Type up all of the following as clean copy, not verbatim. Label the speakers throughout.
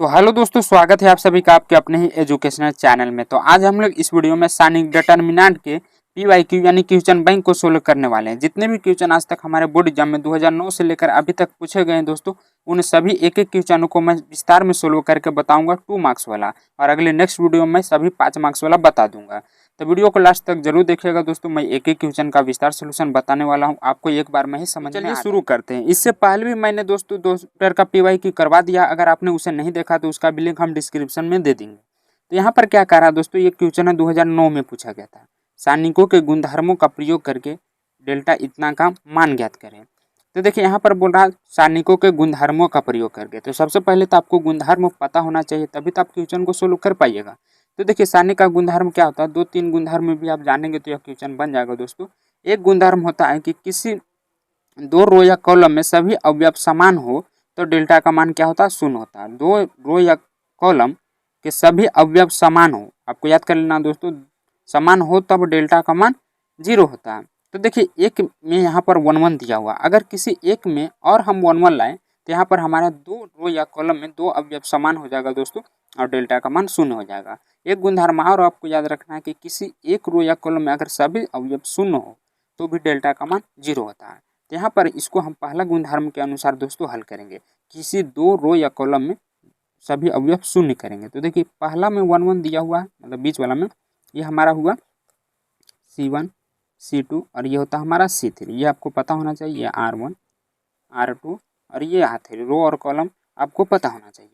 Speaker 1: तो हेलो दोस्तों, स्वागत है आप सभी का आपके अपने ही एजुकेशनल चैनल में। तो आज हम लोग इस वीडियो में साइनिक डिटर्मिनेंट के पीवाईक्यू यानी क्वेश्चन बैंक को सोल्व करने वाले हैं। जितने भी क्वेश्चन आज तक हमारे बोर्ड एग्जाम में 2009 से लेकर अभी तक पूछे गए हैं दोस्तों, उन सभी एक एक क्वेश्चनों को मैं विस्तार में सोल्व करके बताऊंगा 2 मार्क्स वाला, और अगले नेक्स्ट वीडियो में सभी 5 मार्क्स वाला बता दूंगा। तो वीडियो को लास्ट तक जरूर देखिएगा दोस्तों। मैं एक एक क्वेश्चन का विस्तार सोल्यूशन बताने वाला हूं, आपको एक बार में ही समझ में। शुरू करते हैं। इससे पहले भी मैंने दोस्तों 2 चैप्टर का पीवाईक्यू करवा दिया, अगर आपने उसे नहीं देखा तो उसका भी लिंक हम डिस्क्रिप्शन में दे देंगे। तो यहाँ पर क्या कह रहा है दोस्तों, ये क्वेश्चन है 2009 में पूछा गया था। सारणिकों के गुणधर्मों का प्रयोग करके डेल्टा इतना का मान ज्ञात करें। तो देखिए यहाँ पर बोल रहा है सारणिकों के गुणधर्मों का प्रयोग करके। तो सबसे पहले तो आपको गुणधर्म पता होना चाहिए, तभी तो आप क्वेश्चन को सोल्व कर पाइएगा। तो देखिए सारणी का गुणधर्म क्या होता है, 2-3 गुणधर्म में भी आप जानेंगे तो यह क्वेश्चन बन जाएगा दोस्तों। एक गुणधर्म होता है कि किसी 2 रो या कॉलम में सभी अवयव समान हो तो डेल्टा का मान क्या होता है, 0 होता है। 2 रो या कॉलम के सभी अवयव समान हो, आपको याद कर लेना दोस्तों, समान हो तब डेल्टा का मान 0 होता है। तो देखिए एक में यहाँ पर 1-1 दिया हुआ, अगर किसी एक में और हम 1-1 लाएं तो यहाँ पर हमारा 2 रो या कॉलम में 2 अवयव समान हो जाएगा दोस्तों, और डेल्टा का मान 0 हो जाएगा। एक गुणधर्म और आपको याद रखना है कि किसी एक रो या कॉलम में अगर सभी अवयव 0 हो तो भी डेल्टा का मान 0 होता है। तो यहाँ पर इसको हम पहला गुणधर्म के अनुसार दोस्तों हल करेंगे। किसी 2 रो या कॉलम में सभी अवयव 0 करेंगे। तो देखिए पहला में 1-1 दिया हुआ है, मतलब बीच वाला में ये हमारा हुआ C1 C2 और ये होता है हमारा C3। ये आपको पता होना चाहिए, R1 R2 और ये R3 रो और कॉलम आपको पता होना चाहिए।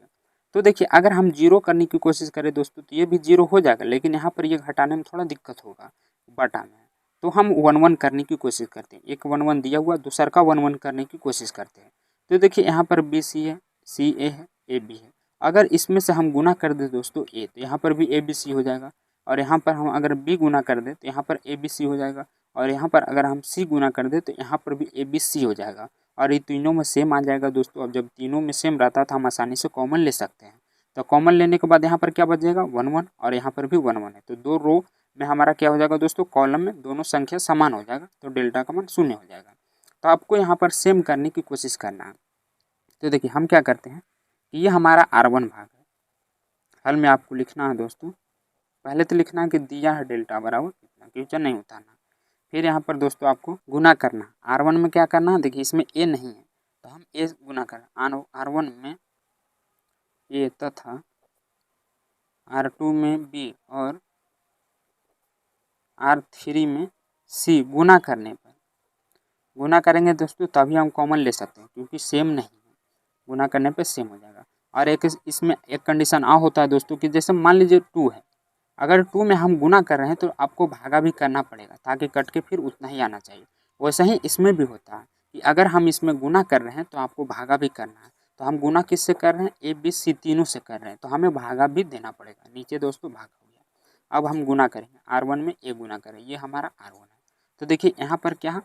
Speaker 1: तो देखिए अगर हम 0 करने की कोशिश करें दोस्तों तो ये भी 0 हो जाएगा, लेकिन यहाँ पर ये घटाने में थोड़ा दिक्कत होगा बटा में। तो हम 1-1 करने की कोशिश करते हैं। एक 1-1 दिया हुआ, दूसरा का 1-1 करने की कोशिश करते हैं। तो देखिए यहाँ पर BC है, CA है, AB है। अगर इसमें से हम गुना कर दें दोस्तों A, तो यहाँ पर भी ABC हो जाएगा, और यहाँ पर हम अगर B गुना कर दें तो यहाँ पर ABC हो जाएगा, और यहाँ पर अगर हम C गुना कर दें तो यहाँ पर भी ABC हो जाएगा, और ये तीनों में सेम आ जाएगा दोस्तों। अब जब तीनों में सेम रहता है तो हम आसानी से कॉमन ले सकते हैं। तो कॉमन लेने के बाद यहाँ पर क्या बचेगा, 1-1, और यहाँ पर भी 1-1 है। तो 2 रो में हमारा क्या हो जाएगा दोस्तों, कॉलम में दोनों संख्या समान हो जाएगा, तो डेल्टा का मान 0 हो जाएगा। तो आपको यहाँ पर सेम करने की कोशिश करना है। तो देखिए हम क्या करते हैं कि ये हमारा R1 भाग है। हल में आपको लिखना है दोस्तों, पहले तो लिखना है कि दिया है डेल्टा बराबर इतना, क्वेश्चन नहीं उतारना। फिर यहाँ पर दोस्तों आपको गुना करना। R1 में क्या करना है, देखिए इसमें A नहीं है तो हम A गुना करना। R1 में A तथा R2 में B और R3 में C गुना करने पर, गुना करेंगे दोस्तों तभी हम कॉमन ले सकते हैं, क्योंकि सेम नहीं है, गुना करने पे सेम हो जाएगा। और एक इसमें एक कंडीशन आ होता है दोस्तों कि जैसे मान लीजिए 2 है, अगर 2 में हम गुना कर रहे हैं तो आपको भागा भी करना पड़ेगा ताकि कट के फिर उतना ही आना चाहिए। वैसे ही इसमें भी होता है कि अगर हम इसमें गुना कर रहे हैं तो आपको भागा भी करना है। तो हम गुना किससे कर रहे हैं, ABC तीनों से कर रहे हैं, तो हमें भागा भी देना पड़ेगा। नीचे दोस्तों भाग हो गया। अब हम गुना करेंगे, R1 में A गुना करें, ये हमारा R1 है। तो देखिए यहाँ पर क्या है,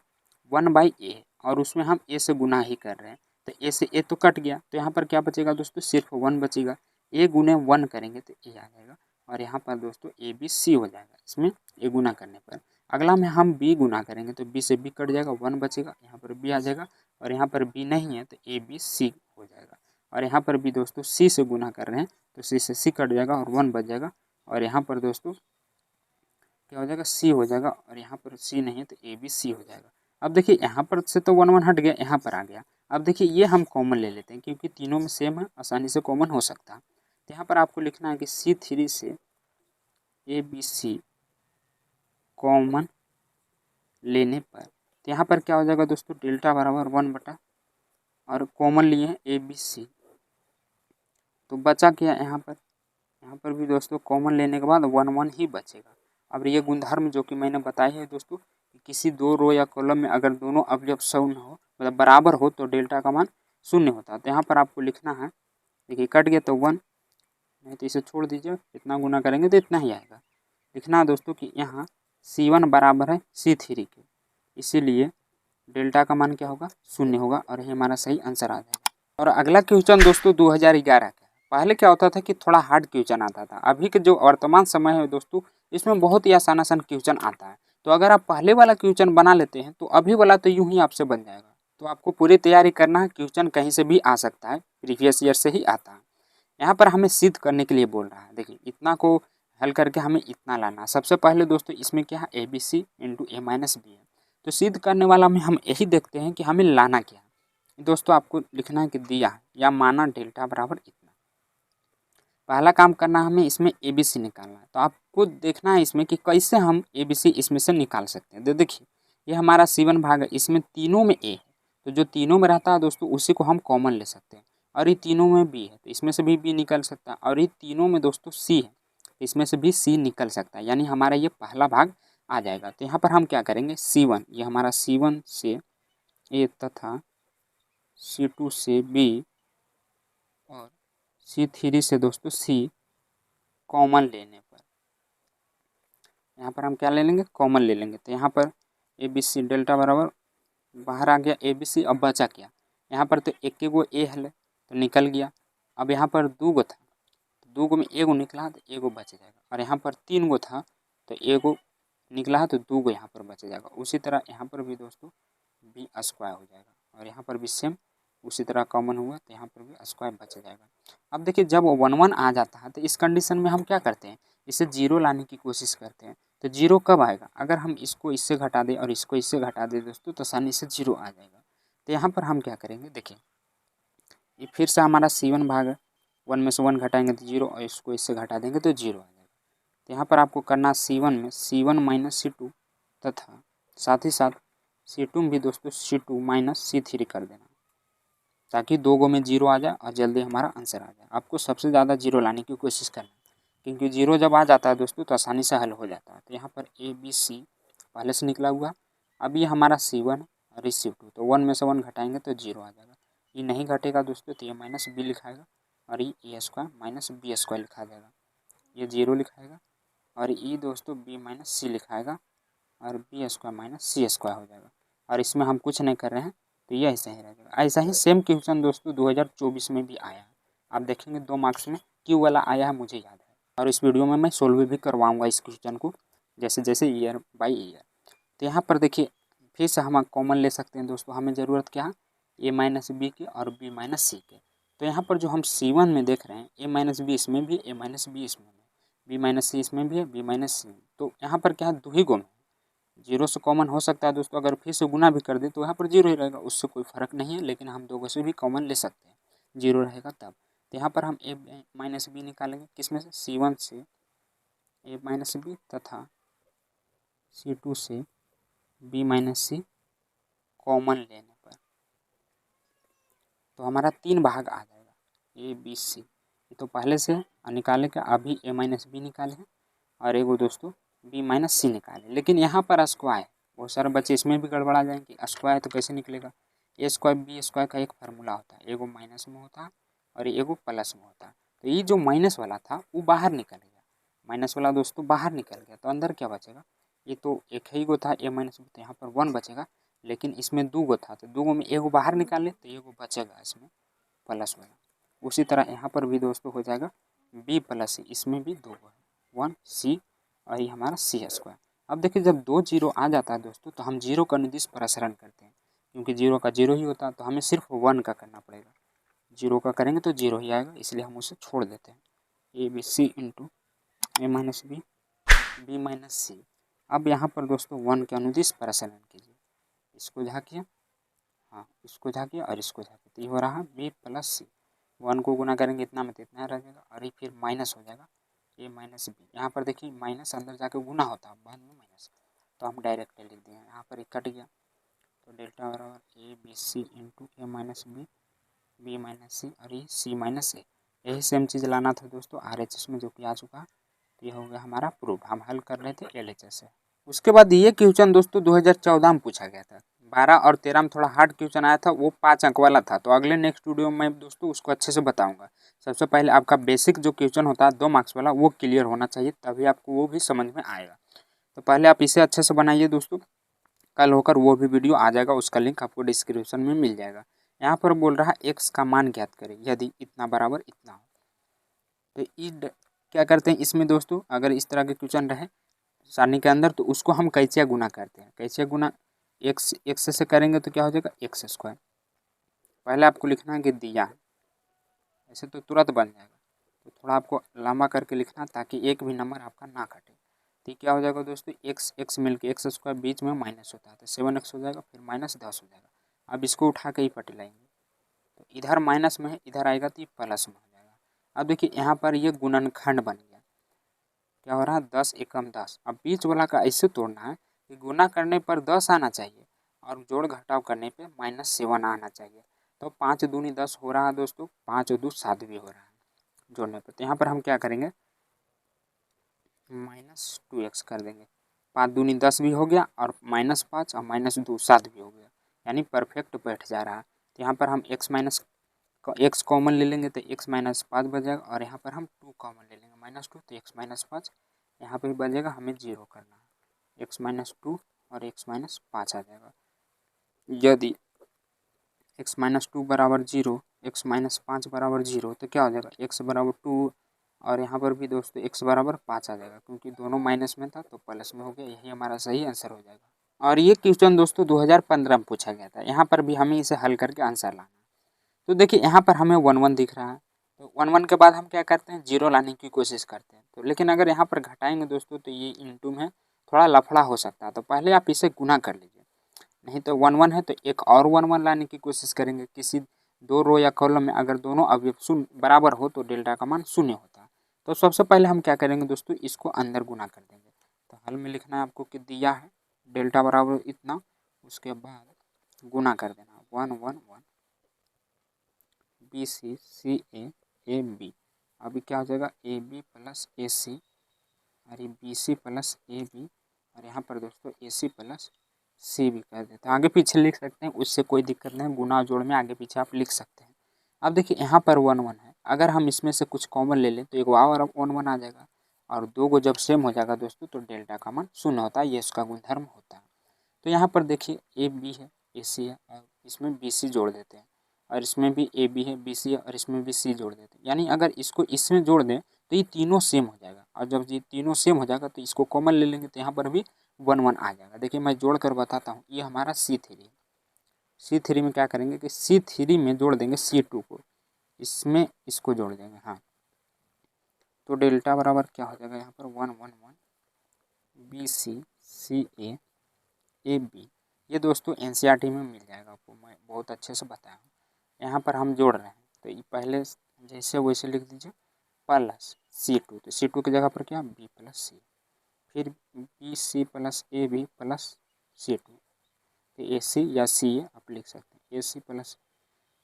Speaker 1: 1/A है और उसमें हम A से गुना ही कर रहे हैं, तो A से A तो कट गया, तो यहाँ पर क्या बचेगा दोस्तों, सिर्फ 1 बचेगा। A गुने 1 करेंगे तो A आ जाएगा, और यहाँ पर दोस्तों ABC हो जाएगा इसमें A गुना करने पर। अगला में हम B गुना करेंगे तो B से B कट जाएगा, 1 बचेगा, यहाँ पर B आ जाएगा, और यहाँ पर B नहीं है तो ABC हो जाएगा। और यहाँ पर भी दोस्तों C से गुना कर रहे हैं तो C से C कट जाएगा और 1 बच जाएगा, और यहाँ पर दोस्तों क्या हो जाएगा, C हो जाएगा, और यहाँ पर C नहीं है तो ABC हो जाएगा। अब देखिए यहाँ पर से तो 1-1 हट गया, यहाँ पर आ गया। अब देखिए ये हम कॉमन ले लेते हैं क्योंकि तीनों में सेम है, आसानी से कॉमन हो सकता है। तो यहाँ पर आपको लिखना है कि C3 से ABC कॉमन लेने पर, तो यहाँ पर क्या हो जाएगा दोस्तों, डेल्टा बराबर 1 बटा, और कॉमन लिए हैं ABC, तो बचा क्या यहाँ पर भी दोस्तों कॉमन लेने के बाद 1-1 ही बचेगा। अब ये गुणधर्म जो कि मैंने बताई है दोस्तों कि किसी 2 रो या कॉलम में अगर दोनों अवयव समान हो, मतलब बराबर हो, तो डेल्टा का मान 0 होता है। तो यहाँ पर आपको लिखना है, देखिए कट गया तो 1, नहीं तो इसे छोड़ दीजिए, इतना गुना करेंगे तो इतना ही आएगा। लिखना है दोस्तों कि यहाँ C1 बराबर है C3 के, इसीलिए डेल्टा का मान क्या होगा, 0 होगा, और ये हमारा सही आंसर आ जाएगा। और अगला क्वेश्चन दोस्तों 2011 का। पहले क्या होता था कि थोड़ा हार्ड क्वेश्चन आता था, अभी के जो वर्तमान समय है दोस्तों इसमें बहुत ही आसान आसान क्वेश्चन आता है। तो अगर आप पहले वाला क्वेश्चन बना लेते हैं तो अभी वाला तो यूं ही आपसे बन जाएगा। तो आपको पूरी तैयारी करना है, क्वेश्चन कहीं से भी आ सकता है, प्रीवियस ईयर से ही आता है। यहाँ पर हमें सिद्ध करने के लिए बोल रहा है। देखिए इतना को हल करके हमें इतना लाना है। सबसे पहले दोस्तों इसमें क्या है, A B C into A minus B है। तो सिद्ध करने वाला में हम यही देखते हैं कि हमें लाना क्या है। दोस्तों आपको लिखना है कि दिया है या माना डेल्टा बराबर इतना। पहला काम करना है हमें इसमें ए बी सी निकालना है। तो आपको देखना है इसमें कि कैसे हम ए बी सी इसमें से निकाल सकते हैं। तो देखिए ये हमारा C1 भाग है, इसमें तीनों में ए है, तो जो तीनों में रहता है दोस्तों उसी को हम कॉमन ले सकते हैं। और ये तीनों में बी है तो इसमें से भी बी निकल सकता है। और ये तीनों में दोस्तों सी है, इसमें से भी सी निकल सकता है, यानी हमारा ये पहला भाग आ जाएगा। तो यहाँ पर हम क्या करेंगे, C1 ये हमारा C1 से ए तथा C2 से बी और C3 से दोस्तों सी कॉमन लेने पर यहाँ पर हम क्या ले लेंगे, कॉमन ले लेंगे। तो यहाँ पर ए बी सी डेल्टा बराबर बाहर आ गया ए बी सी। अब बचा क्या, यहाँ पर तो एक गो ए है तो निकल गया। अब यहाँ पर दो गो था तो दो गो में एगो निकला तो एगो बच जाएगा। और यहाँ पर तीन गो था तो एगो निकला है तो दो गो यहाँ पर बच जाएगा। उसी तरह यहाँ पर भी दोस्तों बी स्क्वायर हो जाएगा और यहाँ पर भी सेम उसी तरह कॉमन हुआ तो यहाँ पर भी स्क्वायर बच जाएगा। अब देखिए जब 1 1 आ जाता है तो इस कंडीशन में हम क्या करते हैं, इसे जीरो लाने की कोशिश करते हैं। तो जीरो कब आएगा, अगर हम इसको इससे घटा दें और इसको इससे घटा दें दोस्तों तो आसानी से जीरो आ जाएगा। तो यहाँ पर हम क्या करेंगे, देखिए ये फिर से हमारा C1 भाग है, 1 में से 1 घटाएंगे तो जीरो और इसको इससे घटा देंगे तो जीरो आ जाएगा। तो यहाँ पर आपको करना C1 में C1 माइनस C2 तथा साथ ही साथ C2 में भी दोस्तों C2 माइनस C3 कर देना, ताकि दो गो में जीरो आ जाए और जल्दी हमारा आंसर आ जाए। आपको सबसे ज़्यादा जीरो लाने की कोशिश करना, क्योंकि जीरो जब आ जाता है दोस्तों तो आसानी से हल हो जाता है। तो यहाँ पर ए बी सी पहले से निकला हुआ, अब ये हमारा C1 और इस C2 तो 1 में से 1 घटाएंगे तो जीरो आ जाएगा। ये नहीं घटेगा दोस्तों तो ये माइनस बी लिखाएगा और ये ए स्क्वायर माइनस बी स्क्वायर लिखा जाएगा। ये जीरो लिखाएगा और ये दोस्तों बी माइनस सी लिखाएगा और बी स्क्वायर माइनस सी स्क्वायर हो जाएगा। और इसमें हम कुछ नहीं कर रहे हैं तो ये ऐसा ही रह जाएगा। ऐसा ही सेम क्वेश्चन दोस्तों 2024 में भी आया है। आप देखेंगे 2 मार्क्स में क्यों वाला आया है मुझे याद है, और इस वीडियो में मैं सोल्व भी करवाऊंगा इस क्वेश्चन को जैसे जैसे ईयर बाय ईयर। तो यहाँ पर देखिए फिर से हम कॉमन ले सकते हैं दोस्तों। हमें ज़रूरत क्या है, ए माइनस बी की और बी माइनस सी के। तो यहाँ पर जो हम C1 में देख रहे हैं ए माइनस बी इसमें भी, ए माइनस बी इसमें भी, बी माइनस सी इसमें भी है, बी माइनस सी। तो यहाँ पर क्या है, दो ही गुण है, जीरो से कॉमन हो सकता है दोस्तों। अगर फिर से गुना भी कर दे तो यहाँ पर जीरो ही रहेगा, उससे कोई फ़र्क नहीं है। लेकिन हम दो से भी कॉमन ले सकते हैं, जीरो रहेगा तब। तो यहाँ पर हम ए माइनस बी निकालेंगे, किसमें से, C1 से ए माइनस बी तथा C2 से बी माइनस सी कॉमन लेने पर। तो हमारा 3 भाग आ जाएगा ए बी सी। ये तो पहले से निकाले के अभी ए माइनस बी निकाले हैं और एगो दोस्तों बी माइनस सी निकाले। लेकिन यहाँ पर स्क्वायर, बहुत सारे बच्चे इसमें भी गड़बड़ा जाएंगे, स्क्वायर तो कैसे निकलेगा। ए स्क्वायर बी स्क्वायर का एक फार्मूला होता है, एगो माइनस में होता है और एगो प्लस में होता है। तो ये जो माइनस वाला था वो बाहर निकल गया, माइनस वाला दोस्तों बाहर निकल गया। तो अंदर क्या बचेगा, ये तो एक ही गो था ए माइनस बी, तो यहाँ पर 1 बचेगा। लेकिन इसमें दो गो था तो दो गो में एगो बाहर निकाले तो एगो बचेगा इसमें प्लस वाला। उसी तरह यहाँ पर भी दोस्तों हो जाएगा बी प्लस सी, इसमें भी दो गो है, 1 सी और ये हमारा सी स्क्वायर। अब देखिए जब 2 जीरो आ जाता है दोस्तों तो हम जीरो का निर्दिष्ट प्रसारण करते हैं, क्योंकि जीरो का जीरो ही होता है। तो हमें सिर्फ 1 का करना पड़ेगा, जीरो का करेंगे तो जीरो ही आएगा, इसलिए हम उसे छोड़ देते हैं। A B C into A minus B B minus C. अब यहाँ पर दोस्तों 1 के अनुदिश प्रसारण कीजिए, इसको झाँकिए, हाँ इसको झाँकिए और इसको झाँकिए, तो ये हो रहा बी प्लस सी। 1 को गुना करेंगे इतना में तो इतना रह जाएगा और ये फिर माइनस हो जाएगा ए माइनस बी। यहाँ पर देखिए माइनस अंदर जाके गुना होता है, बाद में माइनस, तो हम डायरेक्ट लिख दिए, यहाँ पर एक कट गया। तो डेल्टा बराबर A B C into A minus B B minus C और ये सी माइनस ए। यही सेम चीज़ लाना था दोस्तों RHS में, जो कि आ चुका है। तो ये हो गया हमारा प्रूफ। हम हल कर रहे थे LHS से। उसके बाद ये क्वेश्चन दोस्तों 2014 में पूछा गया था। 12 और 13 में थोड़ा हार्ड क्वेश्चन आया था, वो 5 अंक वाला था। तो अगले नेक्स्ट वीडियो में दोस्तों उसको अच्छे से बताऊंगा। सबसे पहले आपका बेसिक जो क्वेश्चन होता है 2 मार्क्स वाला, वो क्लियर होना चाहिए, तभी आपको वो भी समझ में आएगा। तो पहले आप इसे अच्छे से बनाइए दोस्तों, कल होकर वो भी वीडियो आ जाएगा, उसका लिंक आपको डिस्क्रिप्शन में मिल जाएगा। यहाँ पर बोल रहा है x का मान ज्ञात करें यदि इतना बराबर इतना हो। तो क्या करते हैं इसमें दोस्तों, अगर इस तरह के क्वेश्चन रहे सारणी के अंदर तो उसको हम कैसे गुना करते हैं। कैसे गुना, x से करेंगे तो क्या हो जाएगा x स्क्वायर। पहले आपको लिखना है कि दिया है, ऐसे तो तुरंत बन जाएगा। थोड़ा आपको लंबा करके लिखना ताकि एक भी नंबर आपका ना कटे। तो क्या हो जाएगा दोस्तों, x मिलके एक्स स्क्वायर बीच में माइनस होता है तो 7x हो जाएगा, फिर -10 हो जाएगा। अब इसको उठा के ही पट लाएंगे तो इधर माइनस में है, इधर आएगा तो ये प्लस में हो जाएगा। अब देखिए यहाँ पर ये गुणनखंड बन गया, क्या हो रहा है 10 एकम 10। अब बीच वाला का ऐसे तोड़ना है कि गुना करने पर 10 आना चाहिए और जोड़ घटाव करने पे -7 आना चाहिए। तो 5 दूनी 10 हो रहा है दोस्तों, 5 और 2 7 भी हो रहा है जोड़ने पर। तो यहाँ पर हम क्या करेंगे -2x कर देंगे, 5 दूनी 10 भी हो गया और -5 और -2 7 भी हो गया, यानी परफेक्ट बैठ जा रहा है। तो यहाँ पर हम x कॉमन ले लेंगे तो x -5 बचेगा और यहाँ पर हम 2 कॉमन ले लेंगे -2 तो x -5 यहाँ पे भी बचेगा, हमें 0 करना है, x -2 और x -5 आ जाएगा। यदि x -2 बराबर 0 x -5 बराबर 0 तो क्या हो जाएगा x बराबर 2 और यहाँ पर भी दोस्तों x बराबर 5 आ जाएगा, क्योंकि दोनों माइनस में था तो प्लस में हो गया, यही हमारा सही आंसर हो जाएगा। और ये क्वेश्चन दोस्तों 2015 में पूछा गया था, यहाँ पर भी हमें इसे हल करके आंसर लाना। तो देखिए यहाँ पर हमें 1 दिख रहा है, तो 1 के बाद हम क्या करते हैं 0 लाने की कोशिश करते हैं। तो लेकिन अगर यहाँ पर घटाएंगे दोस्तों तो ये इंटू में थोड़ा लफड़ा हो सकता है, तो पहले आप इसे गुना कर लीजिए, नहीं तो 1 है तो एक और 1 लाने की कोशिश करेंगे। किसी 2 रो या कॉलम में अगर दोनों अवयव शून्य बराबर हो तो डेल्टा का मान 0 होता है। तो सबसे पहले हम क्या करेंगे दोस्तों, इसको अंदर गुना कर देंगे। तो हल में लिखना है आपको कि दिया है डेल्टा बराबर इतना, उसके बाद गुना कर देना 1 1 1 BC CA AB। अभी क्या हो जाएगा AB प्लस AC और ये BC प्लस AB और यहाँ पर दोस्तों AC प्लस C भी कर देते हैं। आगे पीछे लिख सकते हैं, उससे कोई दिक्कत नहीं, गुना जोड़ में आगे पीछे आप लिख सकते हैं। अब देखिए यहाँ पर 1 है, अगर हम इसमें से कुछ कॉमन ले लें तो एक और 1 आ जाएगा और 2 को जब सेम हो जाएगा दोस्तों तो डेल्टा का मान 0 होता है, ये इसका गुणधर्म होता है। तो यहाँ पर देखिए AB है AC है और इसमें BC जोड़ देते हैं और इसमें भी AB है BC है और इसमें भी C जोड़ देते हैं, यानी अगर इसको इसमें जोड़ दें तो ये तीनों सेम हो जाएगा और जब ये तीनों सेम हो जाएगा तो इसको कॉमन ले लेंगे तो यहाँ पर भी 1 आ जाएगा। देखिए मैं जोड़ कर बताता हूँ, ये हमारा C3 में क्या करेंगे कि C3 में जोड़ देंगे C2 को, इसमें इसको जोड़ देंगे, हाँ तो डेल्टा बराबर क्या हो जाएगा यहाँ पर 1 1 1 BC CA AB। ये दोस्तों NCERT में मिल जाएगा आपको, मैं बहुत अच्छे से बताया हूँ। यहाँ पर हम जोड़ रहे हैं तो ये पहले जैसे वैसे लिख दीजिए प्लस C2, तो C2 की जगह पर क्या B प्लस C, फिर BC plus AB plus C2, तो AC या CA आप लिख सकते हैं, AC प्लस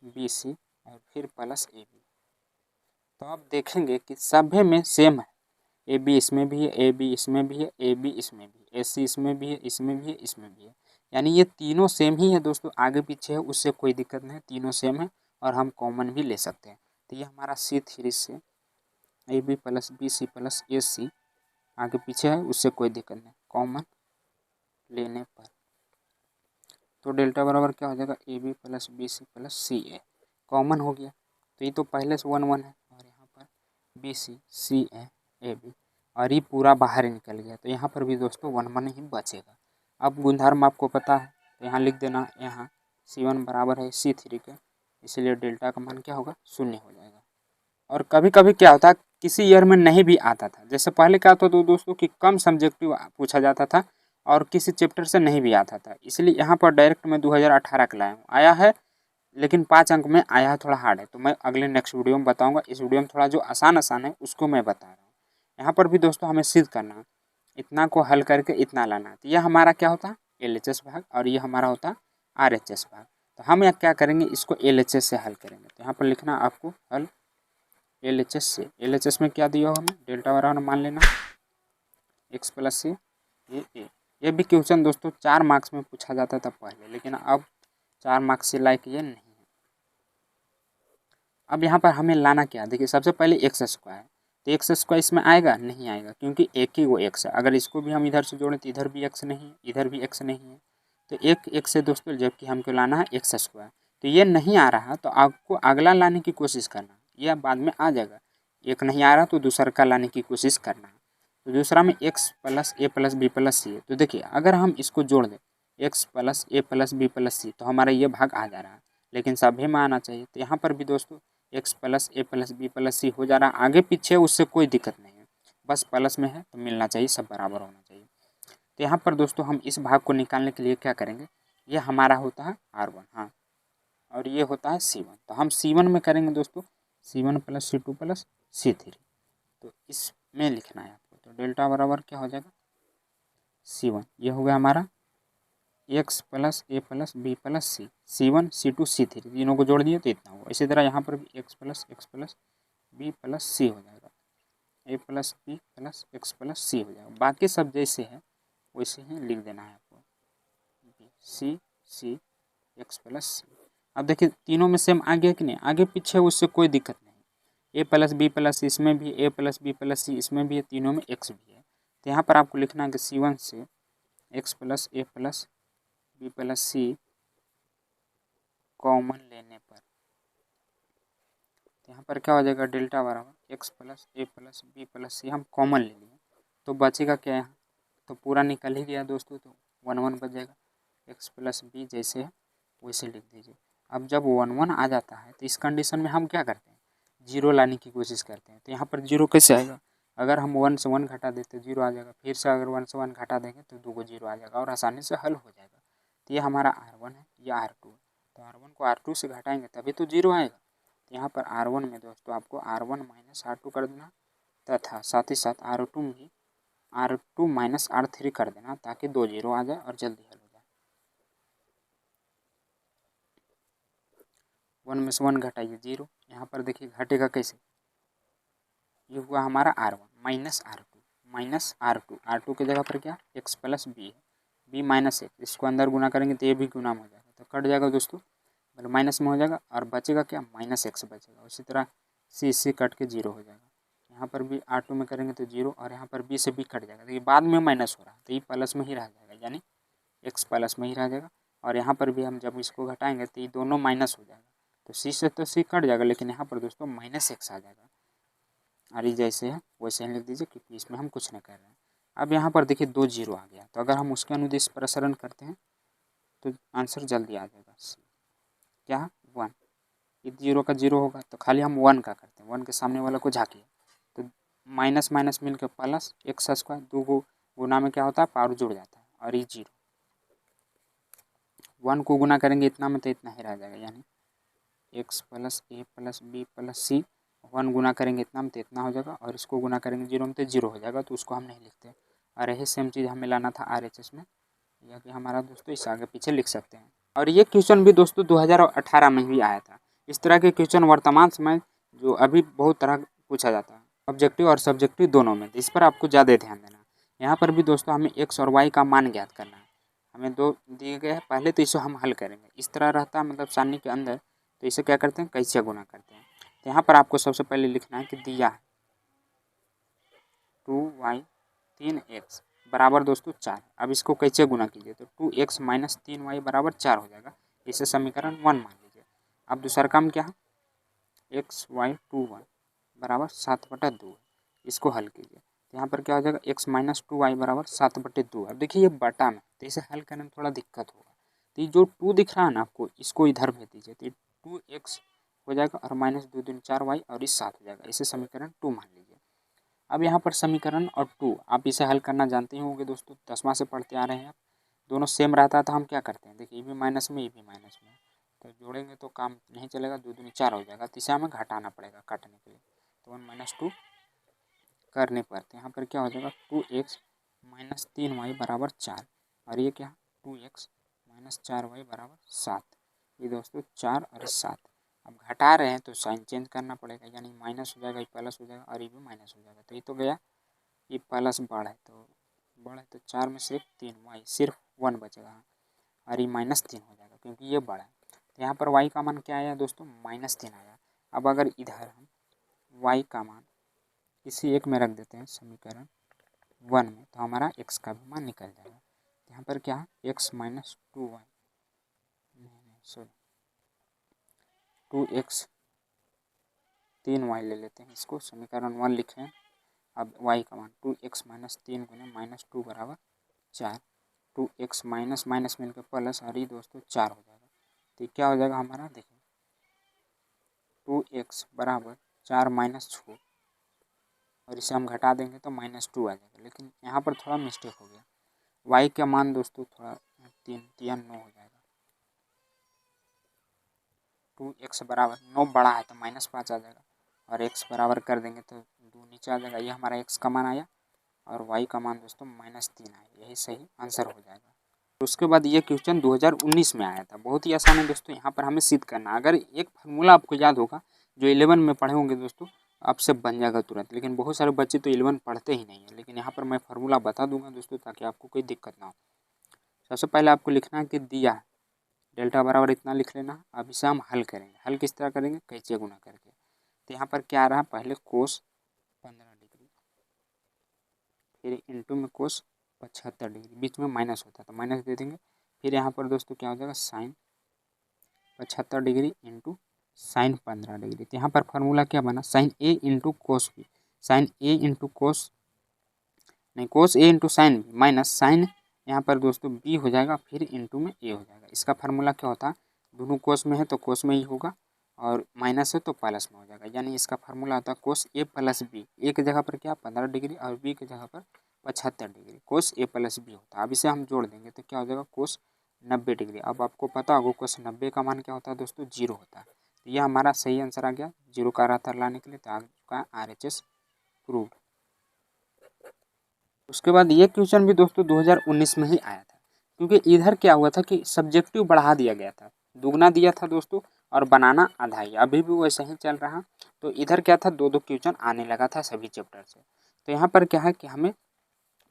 Speaker 1: BC और फिर प्लस AB। तो आप देखेंगे कि सभी में सेम है, AB इसमें भी है, AB इसमें भी है, AB इसमें भी है, AC इसमें भी है, इसमें भी है, इसमें भी है, यानी ये तीनों सेम ही है दोस्तों, आगे पीछे है उससे कोई दिक्कत नहीं, तीनों सेम है और हम कॉमन भी ले सकते हैं। तो ये हमारा C3 से AB plus BC plus AC आगे पीछे है उससे कोई दिक्कत नहीं, कॉमन लेने पर तो डेल्टा बराबर क्या हो जाएगा AB plus BC plus CA, common हो गया तो ये तो पहले से 1 1 है और यहाँ पर BC CA AB और ये पूरा बाहर निकल गया, तो यहाँ पर भी दोस्तों 1 1 ही बचेगा। अब गुणधर्म आपको पता है तो यहाँ लिख देना, यहाँ C1 बराबर है C3 के, इसलिए डेल्टा का मान क्या होगा 0 हो जाएगा। और कभी कभी क्या होता है किसी ईयर में नहीं भी आता था, जैसे पहले क्या होता था दोस्तों कि कम सब्जेक्टिव पूछा जाता था और किसी चैप्टर से नहीं भी आता था, इसलिए यहाँ पर डायरेक्ट मैं 2018 का लाया हूँ, आया है लेकिन 5 अंक में आया है, थोड़ा हार्ड है, तो मैं अगले नेक्स्ट वीडियो में बताऊँगा। इस वीडियो में थोड़ा जो आसान है उसको मैं बता रहा हूँ। यहाँ पर भी दोस्तों हमें सिद्ध करना, इतना को हल करके इतना लाना, तो यह हमारा क्या होता है LHS भाग और ये हमारा होता है RHS भाग। तो हम यहाँ क्या करेंगे इसको LHS से हल करेंगे, तो यहाँ पर लिखना आपको हल LHS से। LHS में क्या दिया हो हमें डेल्टा बराबर मान लेना x प्लस C ये भी क्वेश्चन दोस्तों 4 मार्क्स में पूछा जाता था पहले, लेकिन अब 4 मार्क्स से लायक ये नहीं है। अब यहाँ पर हमें लाना क्या, देखिए सबसे पहले x स्क्वायर, तो x स्क्वायर इसमें आएगा नहीं आएगा क्योंकि एक ही वो x है, अगर इसको भी हम इधर से जोड़ें तो इधर भी x नहीं है, इधर भी x नहीं है, तो एक x से दोस्तों जबकि हमको लाना है x स्क्वायर, तो ये नहीं आ रहा तो आपको अगला लाने की कोशिश करना, यह बाद में आ जाएगा। एक नहीं आ रहा तो दूसरा का लाने की कोशिश करना है, तो दूसरा में x plus A plus B plus C है, तो देखिए अगर हम इसको जोड़ दें x plus A plus B plus C तो हमारा ये भाग आ जा रहा है, लेकिन सभी में आना चाहिए। तो यहाँ पर भी दोस्तों एक्स प्लस ए प्लस बी प्लस सी हो जा रहा है, आगे पीछे उससे कोई दिक्कत नहीं है, बस प्लस में है तो मिलना चाहिए, सब बराबर होना चाहिए। तो यहाँ पर दोस्तों हम इस भाग को निकालने के लिए क्या करेंगे, ये हमारा होता है R1, हाँ, और ये होता है C1, तो हम C1 में करेंगे दोस्तों C1 plus C2 plus C3, तो इसमें लिखना है आपको। तो डेल्टा बराबर क्या हो जाएगा C1, ये हो गया हमारा एक्स प्लस ए प्लस बी प्लस सी, C1 C2 C3 तीनों को जोड़ दिए तो इतना होगा। इसी तरह यहाँ पर भी X plus B plus C हो जाएगा, A plus B plus X plus C हो जाएगा। बाकी सब जैसे है वैसे ही लिख देना है आपको, सी सी एक्स प्लस सी। अब देखिए तीनों में सेम आ गया कि नहीं, आगे पीछे उससे कोई दिक्कत नहीं। ए प्लस बी प्लस सी इसमें भी, ए प्लस बी प्लस सी इसमें भी है, तीनों में एक्स भी है। तो यहाँ पर आपको लिखना है कि C1 से एक्स प्लस ए प्लस बी प्लस सी कॉमन लेने पर यहाँ पर क्या हो जाएगा, डेल्टा बराबर एक्स प्लस ए प्लस बी प्लस सी हम कॉमन ले लिए, तो बचेगा क्या यहाँ, तो पूरा निकल ही गया दोस्तों, तो 1 बच जाएगा। एक्स प्लस बी जैसे है वैसे लिख दीजिए। अब जब 1 आ जाता है तो इस कंडीशन में हम क्या करते हैं, जीरो लाने की कोशिश करते हैं। तो यहाँ पर जीरो कैसे आएगा, अगर हम 1 से 1 घटा देते तो जीरो आ जाएगा, फिर से अगर 1 से 1 घटा देंगे तो 2 जीरो आ जाएगा और आसानी से हल हो जाएगा। तो ये हमारा R1 है, ये R2 है, तो R1 को R2 से घटाएंगे तभी तो जीरो आएगा। तो यहाँ पर R1 में दोस्तों आपको R1 माइनस R2 कर देना, तथा साथ ही साथ R2 में R2 माइनस R3 कर देना, ताकि 2 जीरो आ जाए और जल्दी हल हो जाए। 1 में से 1 घटाइए जीरो, यहाँ पर देखिए घटेगा कैसे, ये हुआ हमारा R1 माइनस R2 R2 की जगह पर क्या एक्स प्लस बी है, बी माइनस एक्स, इसको अंदर गुना करेंगे तो ये भी गुना में हो जाएगा, तो कट जाएगा दोस्तों, मतलब माइनस में हो जाएगा और बचेगा क्या माइनस एक्स बचेगा। उसी तरह सी कट के जीरो हो जाएगा, यहाँ पर भी R2 में करेंगे तो जीरो, और यहाँ पर बी से बी कट जाएगा, तो ये बाद में माइनस हो रहा है तो ये प्लस में ही रह जाएगा, यानी एक्स प्लस में ही रह जाएगा। और यहाँ पर भी हम जब इसको घटाएंगे तो ये दोनों माइनस हो जाएगा, तो सी से तो सी कट जाएगा, लेकिन यहाँ पर दोस्तों माइनस एक्स आ जाएगा। और ये जैसे है वैसे ही लिख दीजिए, क्योंकि इसमें हम कुछ नहीं कर रहे हैं। अब यहाँ पर देखिए 2 जीरो आ गया, तो अगर हम उसके अनुदिश प्रसरण करते हैं तो आंसर जल्दी आ जाएगा, क्या 1, ये जीरो का जीरो होगा तो खाली हम 1 का करते हैं, 1 के सामने वाला को झाँकिए, तो माइनस माइनस मिल के प्लस एक्स स्क्वायर, 2 को गुना में क्या होता है पावर जुड़ जाता है, और ये जीरो 1 को गुना करेंगे इतना में तो इतना ही रह जाएगा, यानी एक्स प्लस ए प्लस बी प्लस सी, 1 गुना करेंगे इतना में तो इतना हो जाएगा, और इसको गुना करेंगे जीरो में तो जीरो हो जाएगा, तो उसको हम नहीं लिखते। और यही सेम चीज़ हमें लाना था RHS में, यह कि हमारा दोस्तों इस आगे पीछे लिख सकते हैं। और ये क्वेश्चन भी दोस्तों 2018 में ही आया था। इस तरह के क्वेश्चन वर्तमान समय जो अभी बहुत तरह पूछा जाता है, ऑब्जेक्टिव और सब्जेक्टिव दोनों में, इस पर आपको ज़्यादा ध्यान देना है। यहाँ पर भी दोस्तों हमें एक्स और वाई का मान ज्ञात करना है, हमें 2 दिए गए हैं, पहले तो इसे हम हल करेंगे, इस तरह रहता है मतलब सारणी के अंदर, तो इसे क्या करते हैं कैसे गुना करते हैं। तो यहाँ पर आपको सबसे पहले लिखना है कि दिया है 2y 3x बराबर दोस्तों 4। अब इसको कैसे गुना कीजिए, तो 2x माइनस 3y बराबर 4 हो जाएगा, इसे समीकरण 1 मान लीजिए। अब दूसरा काम क्या है, एक्स वाई 2y बराबर 7/2, इसको हल कीजिए, तो यहाँ पर क्या हो जाएगा x माइनस 2y बराबर 7/2। अब देखिए ये बटा में, तो इसे हल करने में थोड़ा दिक्कत होगा, तो ये जो 2 दिख रहा है ना आपको, इसको इधर भेज दीजिए, तो 2x हो जाएगा और माइनस 2 दूनी 4y और इस 7 हो जाएगा, इसे समीकरण 2 मान लीजिए। अब यहाँ पर समीकरण और 2 आप इसे हल करना जानते ही होंगे दोस्तों, 10वां से पढ़ते आ रहे हैं आप, दोनों सेम रहता है तो हम क्या करते हैं, देखिए ये भी माइनस में ये भी माइनस में, तो जोड़ेंगे तो काम नहीं चलेगा, 2 दूनी 4 हो जाएगा, तो इसे हमें घटाना पड़ेगा काटने के लिए, तो 1 माइनस 2 करने पर, तो यहाँ पर क्या हो जाएगा 2x माइनस 3y बराबर 4, और ये क्या 2x माइनस 4y बराबर 7, ये दोस्तों 4 और 7। अब घटा रहे हैं तो साइन चेंज करना पड़ेगा, यानी माइनस हो जाएगा, ये प्लस हो जाएगा और ये भी माइनस हो जाएगा, तो ये तो गया, ये प्लस बढ़ है तो 4 में से 3 y सिर्फ 1 बचेगा, और ये माइनस 3 हो जाएगा क्योंकि ये बड़ा है। तो यहाँ पर y का मान क्या आया दोस्तों -3 आया। अब अगर इधर हम y का मान इसी एक में रख देते हैं समीकरण 1 में, तो हमारा x का भी मान निकल जाएगा। यहाँ पर क्या है x minus 2y, sorry 2x 3y ले लेते हैं, इसको समीकरण 1 लिखें। अब y का मान 2x माइनस 3 गुने माइनस 2 बराबर 4, 2x माइनस माइनस मिलकर प्लस, और ये दोस्तों 4 हो जाएगा, तो क्या हो जाएगा हमारा देखिए 2x बराबर 4 माइनस 6 और इसे हम घटा देंगे तो -2 आ जाएगा, लेकिन यहाँ पर थोड़ा मिस्टेक हो गया। y का मान दोस्तों थोड़ा 3 9 हो जाएगा। 2x बराबर 9 बड़ा है तो -5 आ जाएगा और x बराबर कर देंगे तो 2 नीचे आ जाएगा। ये हमारा x का मान आया और y का मान दोस्तों -3 आया, यही सही आंसर हो जाएगा। उसके बाद ये क्वेश्चन 2019 में आया था, बहुत ही आसान है दोस्तों। यहाँ पर हमें सिद्ध करना, अगर एक फार्मूला आपको याद होगा जो 11 में पढ़े होंगे दोस्तों, आपसे बन जाएगा तुरंत। लेकिन बहुत सारे बच्चे तो 11 पढ़ते ही नहीं है, लेकिन यहाँ पर मैं फार्मूला बता दूंगा दोस्तों ताकि आपको कोई दिक्कत ना हो। सबसे पहले आपको लिखना है कि दिया है डेल्टा बराबर इतना लिख लेना। अब इसे हम हल करेंगे। हल किस तरह करेंगे, कैसे गुना करके। तो यहाँ पर क्या आ रहा है, पहले कोस 15 डिग्री, फिर इंटू में कोस 75 डिग्री, बीच में माइनस होता है तो माइनस दे देंगे। फिर यहाँ पर दोस्तों क्या हो जाएगा, sine 75 degree into sine 15 degree. तो यहाँ पर फार्मूला क्या बना, sine A into cos B, sine A into cos नहीं cos A into sine B minus sine यहाँ पर दोस्तों बी हो जाएगा, फिर इंटू में ए हो जाएगा। इसका फार्मूला क्या होता है, दोनों कोस में है तो कोस में ही होगा और माइनस है तो प्लस में हो जाएगा। यानी इसका फार्मूला आता है कोस ए प्लस बी। ए की जगह पर क्या 15 डिग्री और बी की जगह पर 75 डिग्री, कोस ए प्लस बी होता है। अब इसे हम जोड़ देंगे तो क्या हो जाएगा, कोस 90 डिग्री। अब आपको पता होगा कोस 90 का मान क्या होता है दोस्तों, 0 होता है। तो यह हमारा सही आंसर आ गया। 0 का आधार लाने के लिए तो आ चुका है RHS प्रूव्ड। उसके बाद ये क्वेश्चन भी दोस्तों 2019 में ही आया था, क्योंकि इधर क्या हुआ था कि सब्जेक्टिव बढ़ा दिया गया था, दुगना दिया था दोस्तों और बनाना आधा ही। अभी भी वैसा ही चल रहा। तो इधर क्या था, 2 क्वेश्चन आने लगा था सभी चैप्टर से। तो यहाँ पर क्या है कि हमें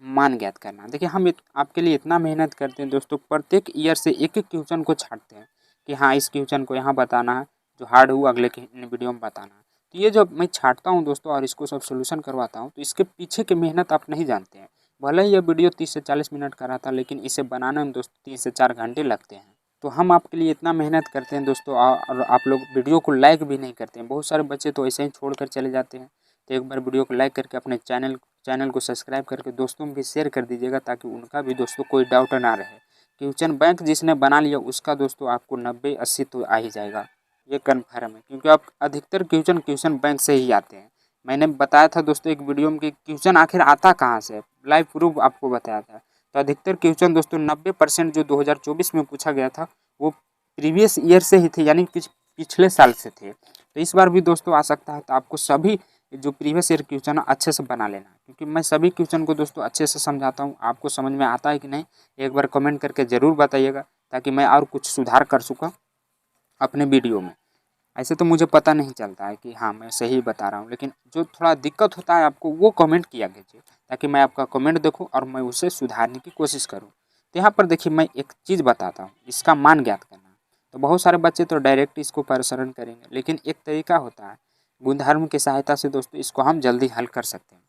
Speaker 1: मान ज्ञात करना। देखिए हम आपके लिए इतना मेहनत करते हैं दोस्तों, प्रत्येक ईयर से एक क्वेश्चन को छांटते हैं कि हाँ इस क्वेश्चन को यहाँ बताना है, जो हार्ड हुआ अगले वीडियो में बताना है। तो ये जब मैं छांटता हूँ दोस्तों और इसको सब सोल्यूशन करवाता हूँ तो इसके पीछे की मेहनत आप नहीं जानते हैं। भले ही यह वीडियो 30 से 40 मिनट का रहता है, लेकिन इसे बनाने में दोस्तों 3 से 4 घंटे लगते हैं। तो हम आपके लिए इतना मेहनत करते हैं दोस्तों और आप लोग वीडियो को लाइक भी नहीं करते हैं। बहुत सारे बच्चे तो ऐसे ही छोड़ कर चले जाते हैं। तो एक बार वीडियो को लाइक करके अपने चैनल को सब्सक्राइब करके दोस्तों में भी शेयर कर दीजिएगा, ताकि उनका भी दोस्तों कोई डाउट ना रहे। क्वेश्चन बैंक जिसने बना लिया उसका दोस्तों आपको 90-80 तो आ ही जाएगा, ये कन्फर्म है। क्योंकि आप अधिकतर क्वेश्चन बैंक से ही आते हैं। मैंने बताया था दोस्तों एक वीडियो में कि क्वेश्चन आखिर आता कहाँ से, लाइव प्रूफ आपको बताया था। तो अधिकतर क्वेश्चन दोस्तों 90% जो 2024 में पूछा गया था वो प्रीवियस ईयर से ही थे, यानी पिछले साल से थे। तो इस बार भी दोस्तों आ सकता है। तो आपको सभी जो प्रीवियस ईयर क्वेश्चन है अच्छे से बना लेना है, क्योंकि मैं सभी क्वेश्चन को दोस्तों अच्छे से समझाता हूँ। आपको समझ में आता है कि नहीं, एक बार कमेंट करके ज़रूर बताइएगा, ताकि मैं और कुछ सुधार कर सकूँ अपने वीडियो में। ऐसे तो मुझे पता नहीं चलता है कि हाँ मैं सही बता रहा हूँ, लेकिन जो थोड़ा दिक्कत होता है आपको वो कमेंट किया कीजिए, ताकि मैं आपका कमेंट देखूँ और मैं उसे सुधारने की कोशिश करूँ। तो यहाँ पर देखिए मैं एक चीज़ बताता हूँ, इसका मान ज्ञात करना। तो बहुत सारे बच्चे तो डायरेक्ट इसको प्रसारण करेंगे, लेकिन एक तरीका होता है गुणधर्म की सहायता से दोस्तों इसको हम जल्दी हल कर सकते हैं।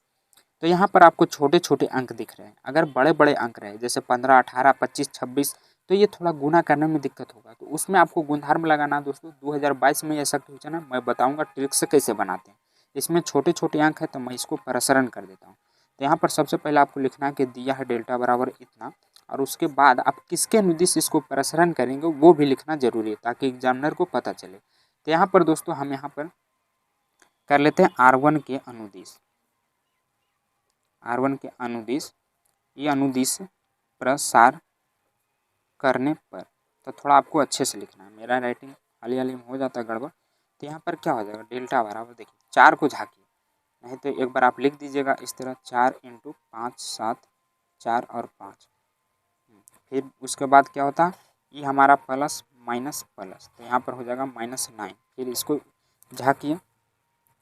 Speaker 1: तो यहाँ पर आपको छोटे छोटे अंक दिख रहे हैं। अगर बड़े बड़े अंक रहे जैसे 15, 18, 25, 26, तो ये थोड़ा गुना करने में दिक्कत होगा। तो उसमें आपको गुणधर्म लगाना दोस्तों। 2022 में ऐसा क्वेश्चन है, मैं बताऊंगा ट्रिक से कैसे बनाते हैं। इसमें छोटे छोटे अंक है तो मैं इसको प्रसारण कर देता हूँ। तो यहाँ पर सबसे पहले आपको लिखना है कि दिया है डेल्टा बराबर इतना, और उसके बाद आप किसके अनुदिश इसको प्रसारण करेंगे वो भी लिखना जरूरी है, ताकि एग्जामिनर को पता चले। तो यहाँ पर दोस्तों हम यहाँ पर कर लेते हैं R1 के अनुदिश। R1 के अनुदिश, ये अनुदिश प्रसार करने पर, तो थोड़ा आपको अच्छे से लिखना है। मेरा राइटिंग हाली हाली में हो जाता है गड़बड़। तो यहाँ पर क्या हो जाएगा, डेल्टा बराबर देखिए 4 को झाँकिए, नहीं तो एक बार आप लिख दीजिएगा इस तरह 4 × 5 7, 4 और 5। फिर उसके बाद क्या होता है, ये हमारा प्लस माइनस प्लस, तो यहाँ पर हो जाएगा -9। फिर इसको झाँकिए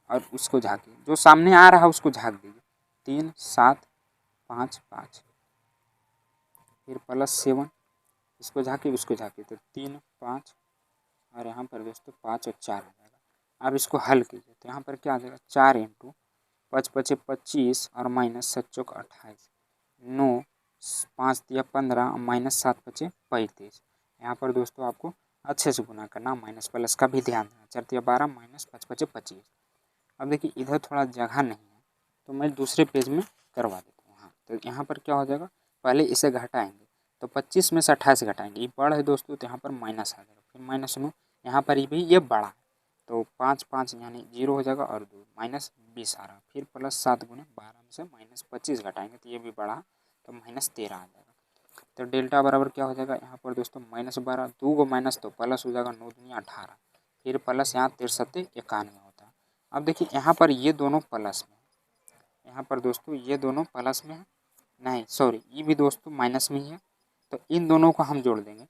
Speaker 1: और उसको झाँकिए, जो सामने आ रहा है उसको झाँक दीजिए। 3 7 5 5, फिर +7, इसको झाँकिए उसको झाँकिए, तो 3 5 और यहाँ पर दोस्तों 5 और 4 आ जाएगा। अब इसको हल कीजिए तो यहाँ पर क्या आ जाएगा, 4 × 5 × 5 = 25 और -7 × 28, 9 5 × 15 -7 × 5 = 35। यहाँ पर दोस्तों आपको अच्छे से गुना करना, माइनस प्लस का भी ध्यान देना। 4 × 12 -5 × 5 = 25। अब देखिए इधर थोड़ा जगह नहीं है तो मैं दूसरे पेज में करवा देता हूँ। हाँ, तो यहाँ पर क्या हो जाएगा, पहले इसे घटाएंगे तो 25 में से 28 घटाएंगे, ये बड़ा है दोस्तों तो यहाँ पर माइनस आ जाएगा, फिर -9, यहाँ पर भी ये बड़ा है तो 5 5 यानी 0 हो जाएगा और 2 -20 आ रहा, फिर +7 गुने 12 में से -25 घटाएंगे तो ये भी बढ़ा तो -13 आ जाएगा। तो डेल्टा बराबर क्या हो जाएगा यहाँ पर दोस्तों -12, 2 को माइनस तो प्लस हो जाएगा, 9 दूनी 18, फिर प्लस यहाँ 63 91 होता है। अब देखिए यहाँ पर ये दोनों प्लस में, यहाँ पर दोस्तों ये दोनों प्लस में है, नहीं सॉरी ये भी दोस्तों माइनस में ही है, तो इन दोनों को हम जोड़ देंगे,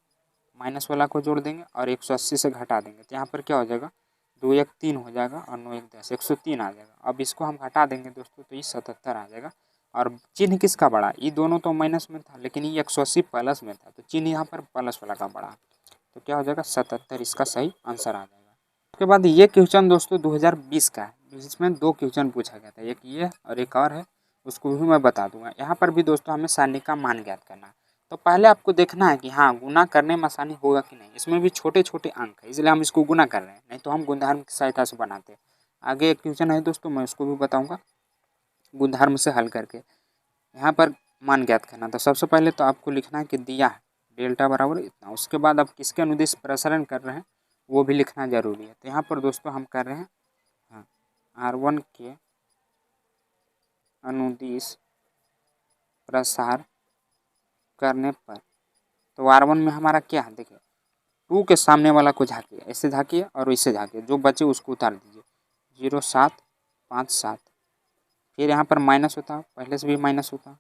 Speaker 1: माइनस वाला को जोड़ देंगे और 180 से घटा देंगे तो यहाँ पर क्या हो जाएगा 2 1 3 हो जाएगा और 9 1 10 103 आ जाएगा। अब इसको हम घटा देंगे दोस्तों तो ये 77 आ जाएगा। और चिन्ह किसका बढ़ा, ये दोनों तो माइनस में था लेकिन ये 180 प्लस में था, तो चिन्ह यहाँ पर प्लस वाला का बढ़ा, तो क्या हो जाएगा 77, इसका सही आंसर आ जाएगा। उसके बाद ये क्वेश्चन दोस्तों 2020 का है, जिसमें 2 क्वेश्चन पूछा गया था, एक ये और एक और है, उसको भी मैं बता दूंगा। यहाँ पर भी दोस्तों हमें सारणी का मान ज्ञात करना है, तो पहले आपको देखना है कि हाँ गुना करने में आसानी होगा कि नहीं। इसमें भी छोटे छोटे अंक है इसलिए हम इसको गुना कर रहे हैं, नहीं तो हम गुणधर्म की सहायता से बनाते हैं। आगे एक क्वेश्चन है दोस्तों, मैं उसको भी बताऊंगा गुणधर्म से हल करके। यहाँ पर मान ज्ञात करना, तो सबसे पहले तो आपको लिखना है कि दिया है डेल्टा बराबर इतना, उसके बाद आप किसके अनुदिश प्रसारण कर रहे हैं वो भी लिखना जरूरी है। तो यहाँ पर दोस्तों हम कर रहे हैं हाँ R1 के अनुदिश प्रसार करने पर, तो R1 में हमारा क्या है देखिए 2 के सामने वाला को झाँकिए, ऐसे झाँकिए और वैसे झाँकिए, जो बचे उसको उतार दीजिए 0 7 5 7, फिर यहाँ पर माइनस होता, पहले से भी माइनस होता,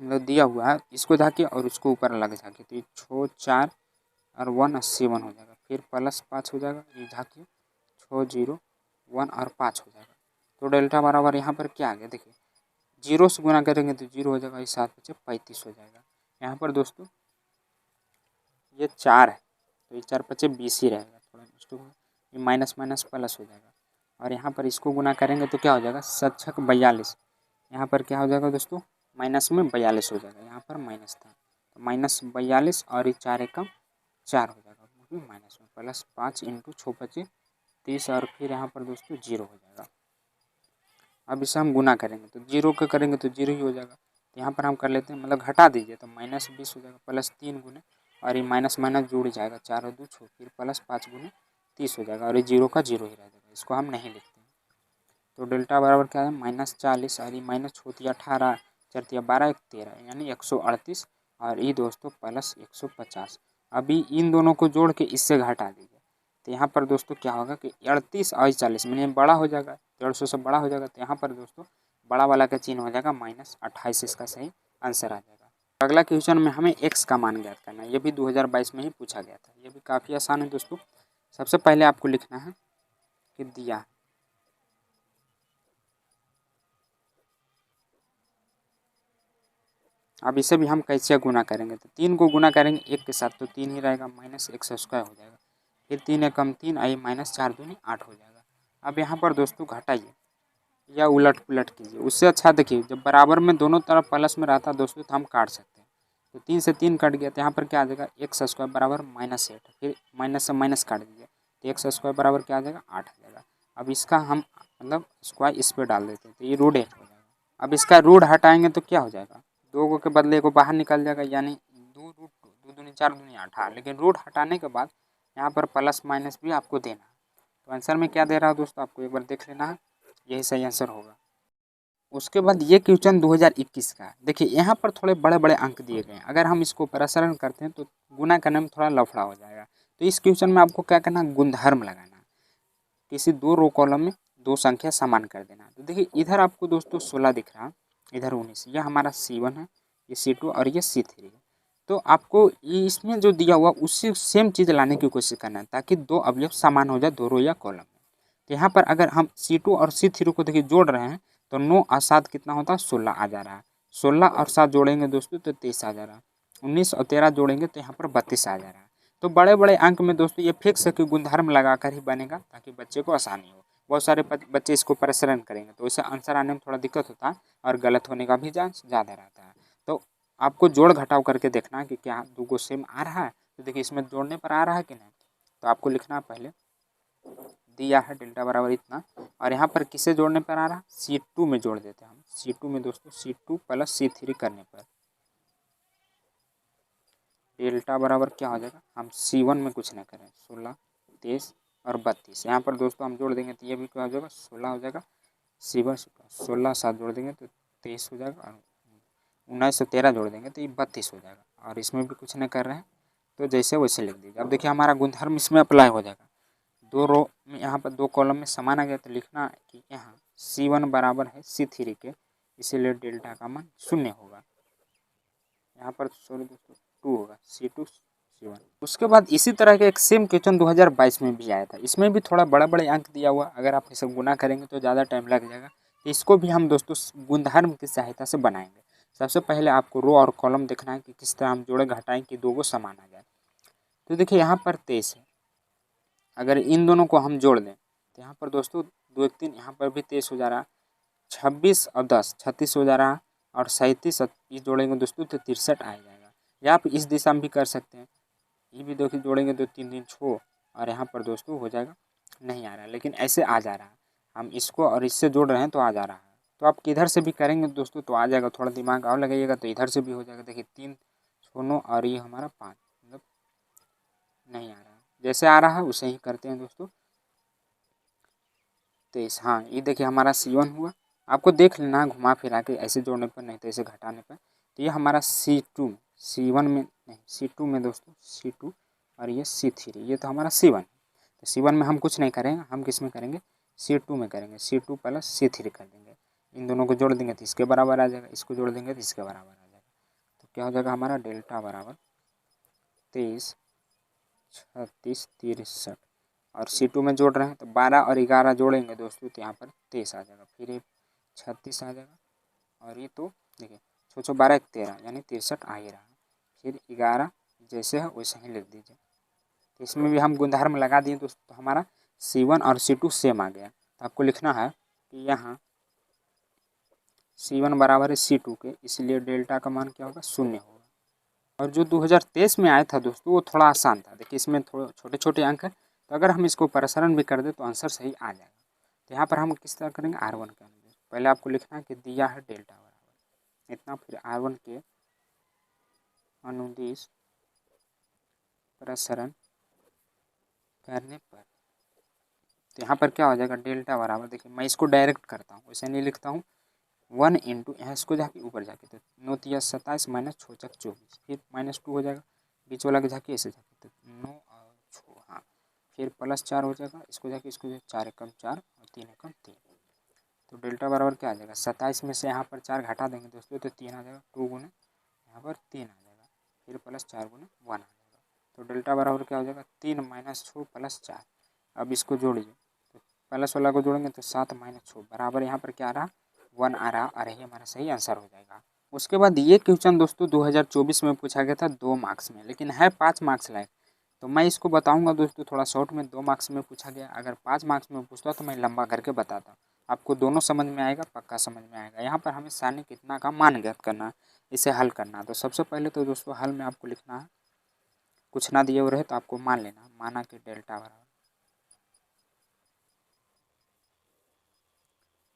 Speaker 1: मतलब दिया हुआ है, इसको झाँकिए और उसको ऊपर अलग झाँकिए, तो ये 6 4 और 1 80 1 हो जाएगा, फिर +5 हो जाएगा, ये झाँकिए 6 0 1 और 5 हो जाएगा। तो डेल्टा बराबर यहाँ पर क्या आ गया देखिए 0 से गुना करेंगे तो 0 हो जाएगा, ये 7 बचे 35 हो जाएगा। यहाँ पर दोस्तों ये 4 है तो ये 4 बचे 20 ही रहेगा, थोड़ा दोस्तों ये माइनस माइनस प्लस हो जाएगा। और यहाँ पर इसको गुना करेंगे तो क्या हो जाएगा 7 6 42, यहाँ पर क्या हो जाएगा दोस्तों माइनस में 42 हो जाएगा, यहाँ पर माइनस था तो -42 और ये 4 एकम 4 हो जाएगा, वो भी माइनस में, +5 इंटू 6 बचे 30 और फिर यहाँ पर दोस्तों 0 हो जाएगा। अब इसे हम गुना करेंगे तो 0 का करेंगे तो 0 ही हो जाएगा, तो यहाँ पर हम कर लेते हैं मतलब घटा दीजिए तो -20 हो जाएगा, +3 गुने और ये माइनस माइनस जुड़ जाएगा 4 और 2 6, फिर +5 गुने 30 हो जाएगा और ये 0 का 0 ही रह जाएगा, इसको हम नहीं लिखते हैं। तो डेल्टा बराबर क्या है -40 और ये माइनस होती है 18 4 12 1 13 यानी 138 और ये दोस्तों +150। अभी इन दोनों को जोड़ के इससे घटा दीजिए तो यहाँ पर दोस्तों क्या होगा कि 38 और 40 में बड़ा हो जाएगा, 150 से बड़ा हो जाएगा, तो यहाँ पर दोस्तों बड़ा वाला का चिन्ह हो जाएगा -28, इसका सही आंसर आ जाएगा। अगला क्वेश्चन में हमें x का मान ज्ञात करना है, ये भी 2022 में ही पूछा गया था, ये भी काफ़ी आसान है दोस्तों। सबसे पहले आपको लिखना है कि दिया है, अब इसे भी हम कैसे गुना करेंगे तो 3 को गुना करेंगे 1 के साथ तो 3 ही रहेगा, -x स्क्वायर हो जाएगा, फिर 3 एकम 3 आई -4 दूनी 8 हो जाएगा। अब यहाँ पर दोस्तों घटाइए या उलट पुलट कीजिए, उससे अच्छा देखिए जब बराबर में दोनों तरफ प्लस में रहता दोस्तों तो हम काट सकते हैं, तो 3 से 3 कट गया तो यहाँ पर क्या आ जाएगा एक्स स्क्वायर बराबर -8, फिर माइनस से माइनस काट दीजिए तो एक्स स्क्वायर बराबर क्या आ जाएगा 8 आ जाएगा। अब इसका हम मतलब स्क्वायर इस पर डाल देते हैं तो ये रूट 8 हो जाएगा। अब इसका रूट हटाएंगे तो क्या हो जाएगा 2 को के बदले को बाहर निकल जाएगा, यानी 2 2 दूनी 4 दूनी 8, लेकिन रूट हटाने के बाद यहाँ पर प्लस माइनस भी आपको देना है। तो आंसर में क्या दे रहा है दोस्तों आपको एक बार देख लेना है, यही सही आंसर होगा। उसके बाद ये क्वेश्चन 2021 का है, देखिए यहाँ पर थोड़े बड़े बड़े अंक दिए गए हैं, अगर हम इसको प्रसारण करते हैं तो गुना करने में थोड़ा लफड़ा हो जाएगा। तो इस क्वेश्चन में आपको क्या करना है गुणधर्म लगाना, किसी 2 रो कॉलम में 2 संख्या समान कर देना। तो देखिए इधर आपको दोस्तों 16 दिख रहा है, इधर 19, यह हमारा C1 है, ये C2 और ये C3 है। तो आपको ये इसमें जो दिया हुआ उससे सेम चीज़ लाने की कोशिश करना है ताकि 2 अवयव समान हो जाए 2 रो या कॉलम में। तो यहाँ पर अगर हम C2 और C3 को देखिए जोड़ रहे हैं तो 9 और 7 कितना होता है 16 आ जा रहा है, 16 और 7 जोड़ेंगे दोस्तों तो 23 आ जा रहा है, 19 और 13 जोड़ेंगे तो यहाँ पर 32 आ जा रहा है। तो बड़े बड़े अंक में दोस्तों ये फिक्स है कि गुणधर्म लगाकर ही बनेगा ताकि बच्चे को आसानी हो। बहुत सारे बच्चे इसको प्रसारण करेंगे तो इससे आंसर आने में थोड़ा दिक्कत होता है और गलत होने का भी चांस ज़्यादा रहता है। तो आपको जोड़ घटाव करके देखना है कि क्या 2 को सेम आ रहा है, तो देखिए इसमें जोड़ने पर आ रहा है कि नहीं। तो आपको लिखना है पहले दिया है डेल्टा बराबर इतना और यहाँ पर किसे जोड़ने पर आ रहा है C2 में जोड़ देते हैं हम, C2 में दोस्तों C2 + C3 करने पर डेल्टा बराबर क्या हो जाएगा, हम C1 में कुछ नहीं करें 16 23 और 32। यहाँ पर दोस्तों हम जोड़ देंगे तो ये भी क्या हो जाएगा 16 हो जाएगा। 16 7 जोड़ देंगे तो 23 हो जाएगा और 19 से 13 जोड़ देंगे तो ये 32 हो जाएगा। और इसमें भी कुछ नहीं कर रहे हैं तो जैसे वैसे लिख दीजिए। अब देखिए हमारा गुणधर्म इसमें अप्लाई हो जाएगा। 2 रो में यहाँ पर 2 कॉलम में समान आ गया तो लिखना है कि यहाँ C1 बराबर है C3 के, इसीलिए डेल्टा का मान 0 होगा। यहाँ पर सॉरी दोस्तों 2 होगा C2 C1। उसके बाद इसी तरह के एक सेम क्वेश्चन 2022 में भी आया था। इसमें भी थोड़ा बड़ा बड़े अंक दिया हुआ, अगर आप इसे गुना करेंगे तो ज़्यादा टाइम लग जाएगा। तो इसको भी हम दोस्तों गुणधर्म की सहायता से बनाएंगे। सबसे पहले आपको रो और कॉलम देखना है कि किस तरह हम जोड़े घटाएं कि दो को समान आ जाए। तो देखिए यहाँ पर 23 है, अगर इन दोनों को हम जोड़ दें तो यहाँ पर दोस्तों 2 1 3 यहाँ पर भी 23 हो जा रहा है। 26 और 10 36 हो जा रहा है और 37 जोड़ेंगे दोस्तों तो 63 आ जाएगा। या आप इस दिशा में भी कर सकते हैं, ये भी देखिए जोड़ेंगे तो 3 3 6 और यहाँ पर दोस्तों हो जाएगा, नहीं आ रहा है लेकिन ऐसे आ जा रहा है। हम इसको और इससे जोड़ रहे हैं तो आ जा रहा है। तो आप किधर से भी करेंगे दोस्तों तो आ जाएगा। थोड़ा दिमाग और लगाइएगा तो इधर से भी हो जाएगा। देखिए 3 9 और ये हमारा 5 मतलब नहीं आ रहा है, जैसे आ रहा है उसे ही करते हैं दोस्तों। 23 हाँ ये देखिए हमारा C1 हुआ। आपको देख लेना है घुमा फिरा के, ऐसे जोड़ने पर नहीं तो ऐसे घटाने पर। तो ये हमारा C2 C1 में नहीं C2 में दोस्तों C2 और ये C3 ये तो हमारा C1। तो C1 में हम कुछ नहीं करेंगे, हम किस में करेंगे C2 में करेंगे। C2 प्लस C3 कर देंगे, इन दोनों को जोड़ देंगे तो इसके बराबर आ जाएगा, इसको जोड़ देंगे तो इसके बराबर आ जाएगा। तो क्या हो जाएगा हमारा डेल्टा बराबर 23 36 63 और C2 में जोड़ रहे हैं तो 12 और 11 जोड़ेंगे दोस्तों तो यहाँ पर 23 आ जाएगा। फिर ये 36 आ जाएगा और ये तो देखिए 6 12 13 यानी 63 आ ही रहा है। फिर 11 जैसे है वैसे ही लिख दीजिए। तो इसमें भी हम गुणधर्म लगा दिए दोस्तों, तो हमारा C1 और C2 सेम आ गया। तो आपको लिखना है कि यहाँ C1 बराबर है C2 के, इसलिए डेल्टा का मान क्या होगा 0 होगा। और जो 2023 में आया था दोस्तों वो थोड़ा आसान था। देखिए इसमें थोड़े छोटे छोटे अंक हैं, तो अगर हम इसको प्रसारण भी कर दें तो आंसर सही आ जाएगा। तो यहाँ पर हम किस तरह करेंगे R1 के अनुदेश। पहले आपको लिखना है कि दिया है डेल्टा बराबर इतना, फिर R1 के अनुदिश प्रसारण करने पर तो यहाँ पर क्या हो जाएगा डेल्टा बराबर, देखिए मैं इसको डायरेक्ट करता हूँ वैसे नहीं लिखता हूँ, 1 इंटू यहाँ इसको जाके ऊपर जाके तो 9 तिया 27 माइनस 6 चक 24 फिर -2 हो जाएगा, बीच वाला के जाके ऐसे जाके तो 9 और 6 हाँ, फिर +4 हो जाएगा, इसको जाके 4 एकम 4 और 3 एकम 3। तो डेल्टा बराबर क्या आ जाएगा 27 में से यहाँ पर 4 घटा देंगे दोस्तों तो 3 आ जाएगा, 2 गुने यहाँ पर 3 आ जाएगा, फिर +4 गुने 1 आ जाएगा। तो डेल्टा बराबर क्या हो जाएगा 3 - 6 +4। अब इसको जोड़िए तो प्लस वाला को जोड़ेंगे तो 7 - 6 बराबर यहाँ पर क्या आ रहा 1 आ रहा और यही हमारा सही आंसर हो जाएगा। उसके बाद ये क्वेश्चन दोस्तों 2024 में पूछा गया था 2 मार्क्स में, लेकिन है 5 मार्क्स लायक। तो मैं इसको बताऊंगा दोस्तों थोड़ा शॉर्ट में। 2 मार्क्स में पूछा गया, अगर 5 मार्क्स में पूछता तो मैं लंबा करके बताता। आपको दोनों समझ में आएगा, पक्का समझ में आएगा। यहाँ पर हमें सानी कितना का मान ज्ञात करना है, इसे हल करना है। तो सबसे पहले तो दोस्तों हल में आपको लिखना है, कुछ ना दिए हुए रहे तो आपको मान लेना, माना कि डेल्टा बराबर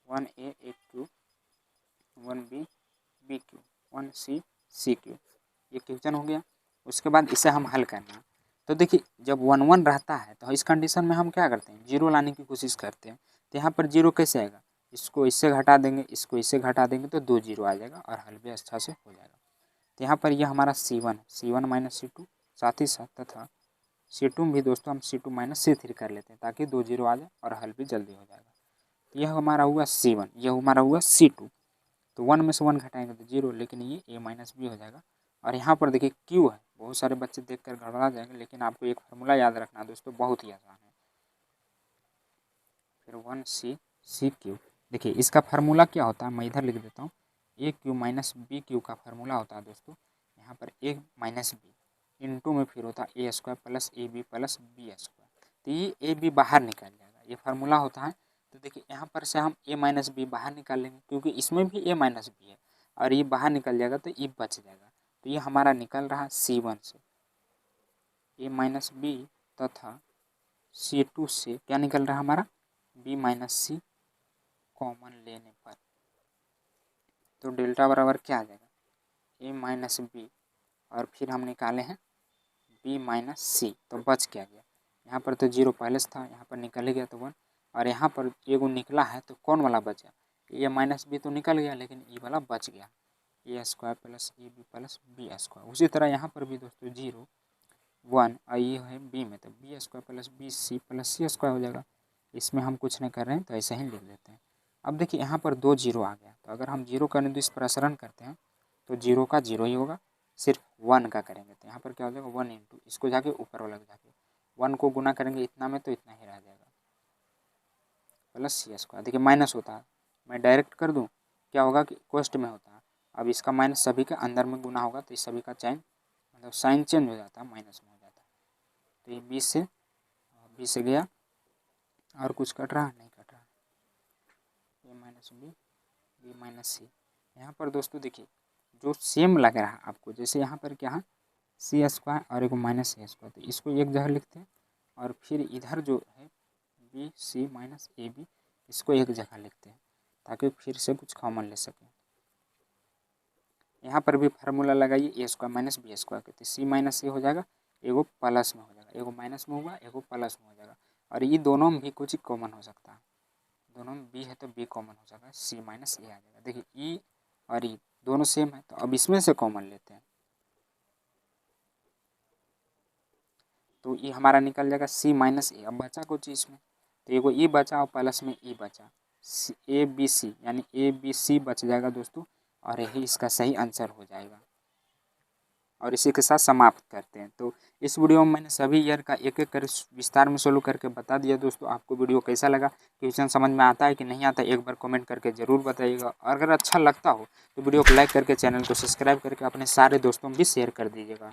Speaker 1: 1A A Q 1B B Q 1C C Q, ये क्वेश्चन हो गया। उसके बाद इसे हम हल करना। तो देखिए जब 1 1 रहता है तो इस कंडीशन में हम क्या करते हैं जीरो लाने की कोशिश करते हैं। तो यहाँ पर जीरो कैसे आएगा, इसको इससे घटा देंगे, इसको इससे घटा देंगे तो 2 जीरो आ जाएगा और हल भी अच्छा से हो जाएगा। तो यहाँ पर यह हमारा C1 माइनस C2 साथ ही साथ तथा C2 भी दोस्तों हम C2 माइनस C3 कर लेते हैं ताकि 2 जीरो आ जाए और हल भी जल्दी हो जाएगा। तो यह हमारा हुआ C1, यह हमारा हुआ C2। तो 1 में से 1 घटाएंगे तो 0, लेकिन ये A माइनस B हो जाएगा। और यहाँ पर देखिए Q है, बहुत सारे बच्चे देखकर गड़बड़ा जाएंगे, लेकिन आपको एक फार्मूला याद रखना है दोस्तों, बहुत ही आसान है। फिर 1C C क्यू, देखिए इसका फार्मूला क्या होता है मैं इधर लिख देता हूँ। A Q minus B Q का फार्मूला होता है दोस्तों यहाँ पर A माइनस B इंटू में फिर होता है A² plus AB plus B²। तो ये AB बाहर निकल जाएगा, ये फार्मूला होता है। तो देखिए यहाँ पर से हम A माइनस B बाहर निकाल लेंगे क्योंकि इसमें भी A माइनस B है और ये बाहर निकल जाएगा तो ये बच जाएगा। तो ये हमारा निकल रहा C1 से A माइनस B तथा C2 से क्या निकल रहा हमारा B माइनस C कॉमन लेने पर। तो डेल्टा बराबर क्या आ जाएगा A माइनस B और फिर हम निकाले हैं B माइनस C, तो बच क्या गया यहाँ पर तो 0 पहले से था, यहाँ पर निकल ही गया तो 1, और यहाँ पर एगो निकला है तो कौन वाला बचा, ए माइनस बी तो निकल गया लेकिन ई वाला बच गया, A square plus A B plus B square. उसी तरह यहाँ पर भी दोस्तों 0 1 और ये है बी में, तो B square plus B C plus C square हो जाएगा। इसमें हम कुछ नहीं कर रहे हैं तो ऐसे ही लिख देते हैं। अब देखिए यहाँ पर 2 0 आ गया, तो अगर हम 0 का निर्दिष्ट प्रसारण करते हैं तो 0 का 0 ही होगा, सिर्फ 1 का करेंगे तो यहाँ पर क्या हो जाएगा 1 इंटू इसको जाके ऊपर वाला जाके 1 को गुना करेंगे इतना में तो इतना ही रह जाएगा प्लस सी स्क्वायर। देखिए माइनस होता है, मैं डायरेक्ट कर दूँ क्या होगा कि कोष्ट में होता है, अब इसका माइनस सभी के अंदर में गुना होगा तो इस सभी का चेंज मतलब साइन चेंज हो जाता है, माइनस में हो जाता है। तो ये 20 से गया और कुछ कट रहा नहीं कट रहा, ए माइनस बी माइनस सी। यहाँ पर दोस्तों देखिए जो सेम लग रहा है आपको, जैसे यहाँ पर क्या है सी स्क्वायर और एक माइनस सी स्क्वायर, तो इसको एक जगह लिखते हैं और फिर इधर जो है B C minus A B इसको एक जगह लिखते हैं ताकि फिर से कुछ कॉमन ले सकें। यहाँ पर भी फार्मूला लगाइए, ए स्क्वायर माइनस बी स्क्वायर कहते हैं, सी माइनस ए हो जाएगा, एगो प्लस में हो जाएगा, एगो माइनस में होगा एगो प्लस में हो जाएगा, और ये दोनों में भी कुछ कॉमन हो सकता है, दोनों में बी है तो बी कॉमन हो जाएगा, सी माइनस ए आ जाएगा। देखिए ई और ई दोनों सेम है तो अब इसमें से कॉमन लेते हैं तो ये हमारा निकल जाएगा सी माइनस ए। अब बचा कुछ इसमें तो एगो ई बचा और प्लस में ई बचा, ए बी सी यानी ए बी सी बच जाएगा दोस्तों, और यही इसका सही आंसर हो जाएगा। और इसी के साथ समाप्त करते हैं। तो इस वीडियो में मैंने सभी ईयर का एक एक कर विस्तार में सोल्व करके बता दिया दोस्तों। आपको वीडियो कैसा लगा, क्वेश्चन समझ में आता है कि नहीं आता, एक बार कमेंट करके ज़रूर बताइएगा। और अगर अच्छा लगता हो तो वीडियो को लाइक करके चैनल को सब्सक्राइब करके अपने सारे दोस्तों में भी शेयर कर दीजिएगा।